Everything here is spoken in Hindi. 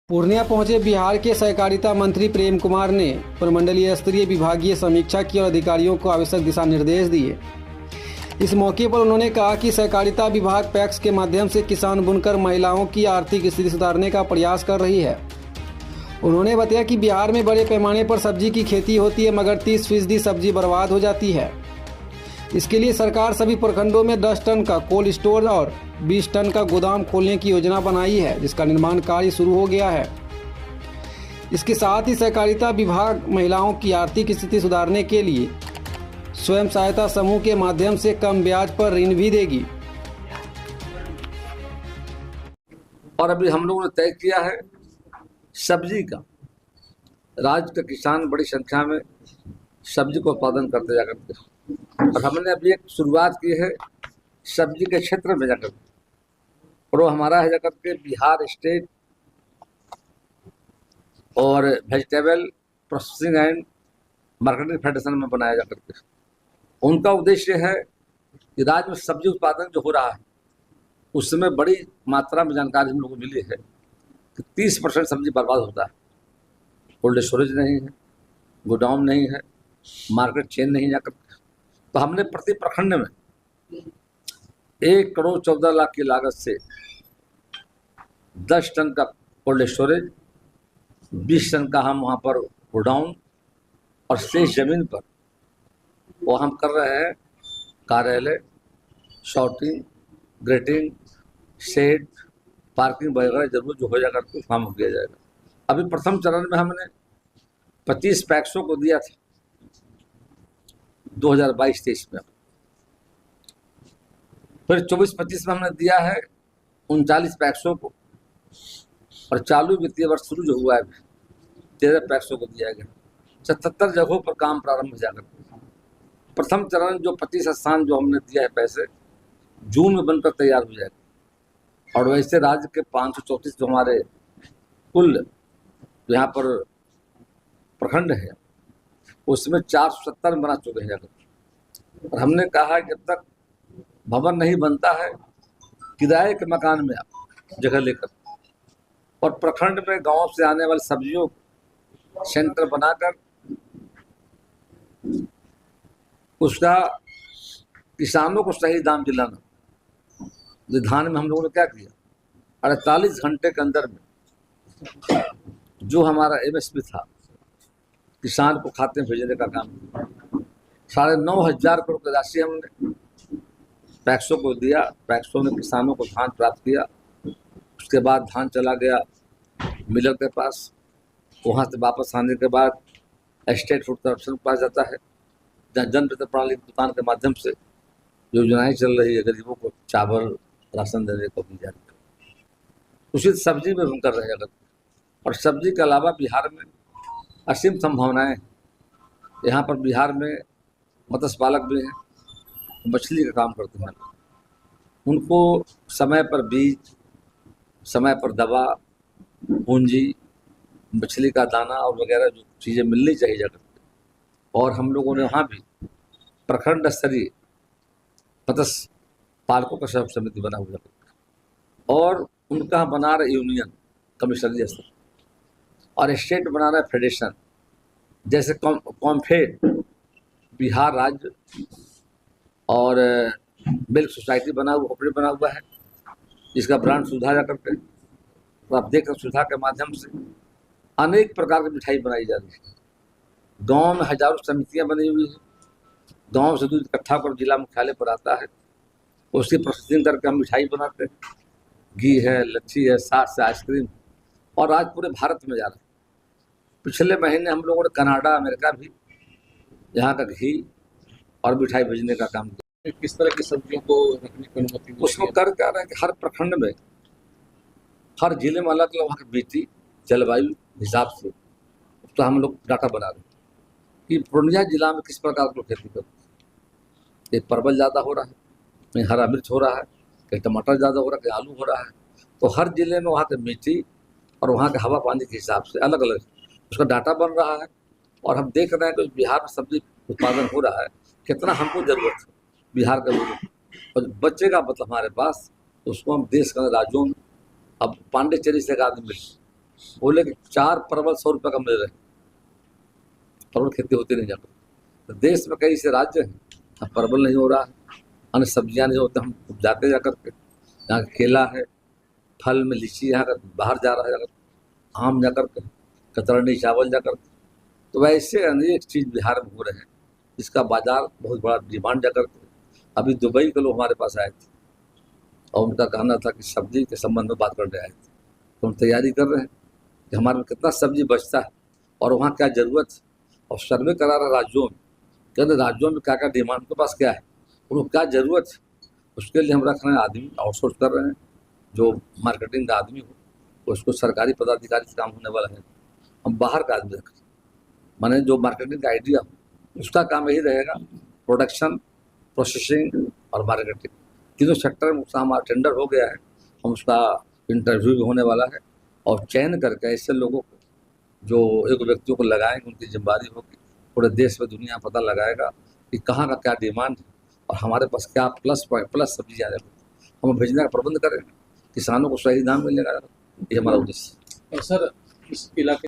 पूर्णिया पहुंचे बिहार के सहकारिता मंत्री प्रेम कुमार ने प्रमंडलीय स्तरीय विभागीय समीक्षा की और अधिकारियों को आवश्यक दिशा निर्देश दिए। इस मौके पर उन्होंने कहा कि सहकारिता विभाग पैक्स के माध्यम से किसान बुनकर महिलाओं की आर्थिक स्थिति सुधारने का प्रयास कर रही है। उन्होंने बताया कि बिहार में बड़े पैमाने पर सब्जी की खेती होती है, मगर 30% सब्जी बर्बाद हो जाती है। इसके लिए सरकार सभी प्रखंडों में 10 टन का कोल्ड स्टोर और 20 टन का गोदाम खोलने की योजना बनाई है, जिसका निर्माण कार्य शुरू हो गया है। इसके साथ ही सहकारिता विभाग महिलाओं की आर्थिक स्थिति सुधारने के लिए स्वयं सहायता समूह के माध्यम से कम ब्याज पर ऋण भी देगी। और अभी हम लोगों ने तय किया है सब्जी का, राज्य के किसान बड़ी संख्या में सब्जी का उत्पादन करते जाकर के, और हमने अभी एक शुरुआत की है सब्जी के क्षेत्र में जाकर, और वो हमारा है जाकर के बिहार स्टेट और vegetable processing and marketing federation में बनाया जाकर के। उनका उद्देश्य है कि राज्य में सब्जी उत्पादन जो हो रहा है उसमें बड़ी मात्रा में जानकारी हम लोगों को मिली है कि 30% सब्जी बर्बाद होता है। कोल्ड स्टोरेज नहीं है, गोडाउन नहीं है, मार्केट चेन नहीं जाकर। तो हमने प्रति प्रखंड में 1,14,00,000 की लागत से 10 टन का कोल्ड स्टोरेज, 20 टन का हम वहाँ पर गोडाउन, और शेष जमीन पर वो हम कर रहे हैं कार्यालय, शॉर्टिंग, ग्रेटिंग, शेड, पार्किंग वगैरह जरूर जो हो जाकर के काम किया जाएगा। अभी प्रथम चरण में हमने 25 पैक्सों को दिया था 2022-23 में, फिर 24-25 में हमने दिया है 39 पैक्सों को, और चालू वित्तीय वर्ष शुरू जो हुआ है 13 पैक्सों को दिया गया। 77 जगहों पर काम प्रारंभ हो जाकर प्रथम चरण जो 25 स्थान जो हमने दिया है पैसे जून में बनकर तैयार हो जाएगा। और वैसे राज्य के 534 जो हमारे कुल यहाँ पर प्रखंड है उसमें 470 बना चुके हैं जाकर। और हमने कहा जब तक भवन नहीं बनता है किराए के मकान में आप जगह लेकर, और प्रखंड में गांव से आने वाली सब्जियों सेंटर बनाकर उसका किसानों को सही दाम दिलाना। धान में हम लोगों ने क्या किया, 48 घंटे के अंदर में जो हमारा MSP था किसान को खाते में भेजने का काम किया। 9,500 करोड़ की राशि हमने पैक्सों को दिया। पैक्सों ने किसानों को धान प्राप्त किया। उसके बाद धान चला गया मिलर के पास, वहाँ से वापस आने के बाद स्टेट फूड कॉर्पोरेशन के पास जाता है, जहाँ जन वितरण प्रणाली की दुकान के माध्यम से योजनाएं चल रही है गरीबों को चावल राशन देने को दी जा रही है। उसी सब्जी में हम कर रहे हैं अगर, और सब्जी के अलावा बिहार में असीम संभावनाएं हैं। यहाँ पर बिहार में मत्स्य पालक भी हैं, मछली का काम करते हैं। उनको समय पर बीज, समय पर दवा, पूंजी, मछली का दाना और वगैरह जो चीज़ें मिलनी चाहिए जगह। और हम लोगों ने वहाँ भी प्रखंड स्तरीय मत्स्य पालकों का समिति बना हुआ है, और उनका बना रहे यूनियन कमिश्नरी स्तर, और स्टेट बना रहा है फेडरेशन। जैसे कॉम्फेड बिहार राज्य और मिल्क सोसाइटी बना हुआ है, जिसका ब्रांड सुधा जा करके, तो आप देख रहे सुधा के माध्यम से अनेक प्रकार की मिठाई बनाई जा रही है। गांव में हजारों समितियां बनी हुई हैं। गांव से दूध इकट्ठा कर जिला मुख्यालय पर आता है, उसकी प्रोसेसिंग करके हम मिठाई बनाते हैं। घी है, लच्छी है, सास से आइसक्रीम, और आज पूरे भारत में जा रहा है। पिछले महीने हम लोगों ने कनाडा, अमेरिका भी यहाँ का घी और मिठाई भेजने का काम किया। किस तरह की सब्जियों को रखने की अनुमति उसमें कर क्या रहा है कि हर प्रखंड में, हर जिले में अलग अलग वहाँ की मिट्टी जलवायु हिसाब से तो हम लोग डाटा बना रहे हैं कि पूर्णिया जिला में किस प्रकार की खेती करते हैं। कहीं परवल ज़्यादा हो रहा है, कहीं हरा मिर्च हो रहा है, कहीं टमाटर ज़्यादा हो रहा है, कहीं आलू हो रहा है। तो हर जिले में वहाँ की मिट्टी और वहाँ के हवा पानी के हिसाब से अलग अलग उसका डाटा बन रहा है। और हम देख रहे हैं कि बिहार में सब्जी उत्पादन हो रहा है, कितना हमको ज़रूरत है बिहार का लोगों, और बचेगा मतलब हमारे पास, तो उसको हम देश के राज्यों में, अब पांडिचेरी से एक आदमी बोले कि 4 परवल 100 रुपये का मिल रहे हैं, परवल खेती होती नहीं जाती। तो देश में कई ऐसे राज्य हैं अब परवल नहीं हो रहा है, अन्य सब्जियां नहीं होते, हम जाते जा करके यहाँ केला है, फल में लीची यहाँ कर बाहर जा रहा है जाकर, आम जा करके, कतरनी चावल जा करके। तो वैसे अनेक चीज़ बिहार में हो रहे हैं जिसका बाजार बहुत बड़ा डिमांड जा करके। अभी दुबई के लोग हमारे पास आए थे और उनका कहना था कि सब्जी के संबंध में बात करने आए थे, तो हम तैयारी कर रहे हैं कि हमारे में कितना सब्जी बचता है और वहाँ क्या ज़रूरत है, और सर्वे करा रहा राज्यों में, कहते राज्यों में क्या क्या डिमांड, उनके पास क्या है, उनको क्या ज़रूरत है। उसके लिए हम रख रहे हैं आदमी, आउटसोर्स कर रहे हैं, जो मार्केटिंग का आदमी हो, उसको सरकारी पदाधिकारी से काम होने वाला है, हम बाहर का आदमी रख रहे हैं। माने जो मार्केटिंग का आइडिया हो उसका काम यही रहेगा, प्रोडक्शन, प्रोसेसिंग और मार्केटिंग तीनों सेक्टर में उसका हमारा टेंडर हो गया है, हम उसका इंटरव्यू भी होने वाला है और चयन करके ऐसे लोगों को जो एक व्यक्तियों को लगाएंगे, उनकी जिम्मेदारी होगी, पूरे देश में दुनिया पता लगाएगा कि कहाँ का क्या डिमांड है और हमारे पास क्या प्लस सब्जी आ जाएगी, हम भेजने का प्रबंध करेंगे, किसानों को सही दाम मिलेगा, ये हमारा उद्देश्य है। सर इस इलाके